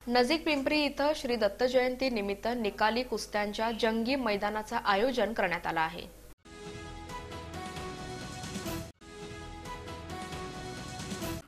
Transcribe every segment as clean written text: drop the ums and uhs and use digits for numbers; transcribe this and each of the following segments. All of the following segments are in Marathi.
नजीक पिंपरी इथं श्री दत्त जयंती निमित्त निकाली कुस्त्यांच्या जंगी मैदानाचं आयोजन करण्यात आलं आहे।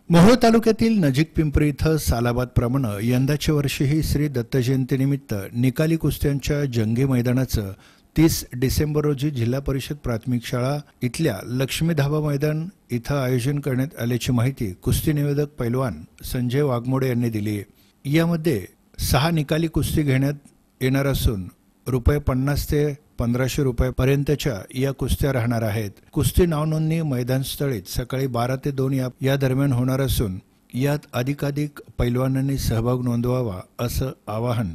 मोहोळ तालुक्यातील नजीक पिंपरी इथं सालाबादप्रमाणे यंदाच्या वर्षीही श्री दत्त जयंतीनिमित्त निकाली कुस्त्यांच्या जंगी मैदानाचं 30 डिसेंबर रोजी जिल्हा परिषद प्राथमिक शाळा इथल्या लक्ष्मी धाबा मैदान इथं आयोजन करण्यात आल्याची माहिती कुस्ती निवेदक पैलवान संजय वाघमोडे यांनी दिली। यामध्ये 6 निकाली कुस्ती घेण्यात येणार असून ₹50 ते ₹1500 पर्यंतच्या या कुस्त्या राहणार आहेत। कुस्ती नावनोंदणी मैदानस्थळीच सकाळी 12 ते 2 या दरम्यान होणार असून यात अधिकाधिक पैलवानांनी सहभाग नोंदवावा असं आवाहन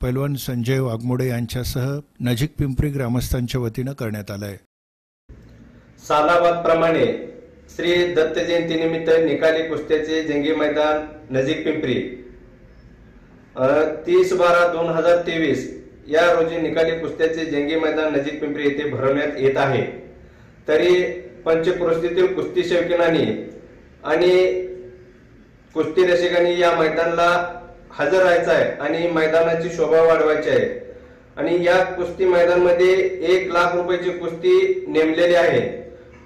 पैलवान संजय वाघमोडे यांच्यासह नजीक पिंपरी ग्रामस्थांच्या वतीनं करण्यात आलंय। सालाबादप्रमाणे श्री दत्त जयंती निमित्त निकाली कुस्त्याचे जंगी मैदान नजीक पिंपरी 30/12/2023 या रोजी निकाली कुस्त्याचे जंगी मैदान नजीक पिंपरी येथे भरवण्यात येत आहे। तरी पंचक्रोशीतील कुस्ती शौकीनांनी आणि कुस्ती रसिकांनी या मैदानाला हजर राहायचं आहे आणि मैदानाची शोभा वाढवायची आहे। आणि या कुस्ती मैदानामध्ये 1 लाख रुपयाची कुस्ती नेमलेली आहे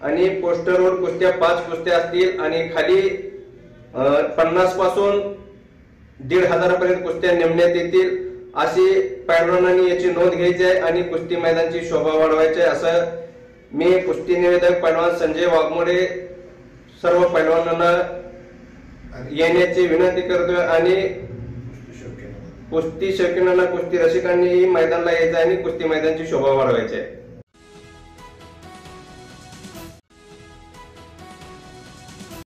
आणि पोस्टरवर कुस्त्या 5 कुस्त्या असतील आणि खाली 50 पासून 1,500 पर्यंत कुस्त्या नेमण्यात येतील अशी पैलवानांनी याची नोंद घ्यायची आहे आणि कुस्ती मैदानाची शोभा वाढवायची आहे असं मी कुस्ती निवेदक पैलवान संजय वाघमोडे सर्व पैलवानांना येण्याची विनंती करतोय आणि कुस्ती शौकीनांना कुस्ती रसिकांनी मैदानाला यायचं आणि कुस्ती मैदानाची शोभा वाढवायची आहे।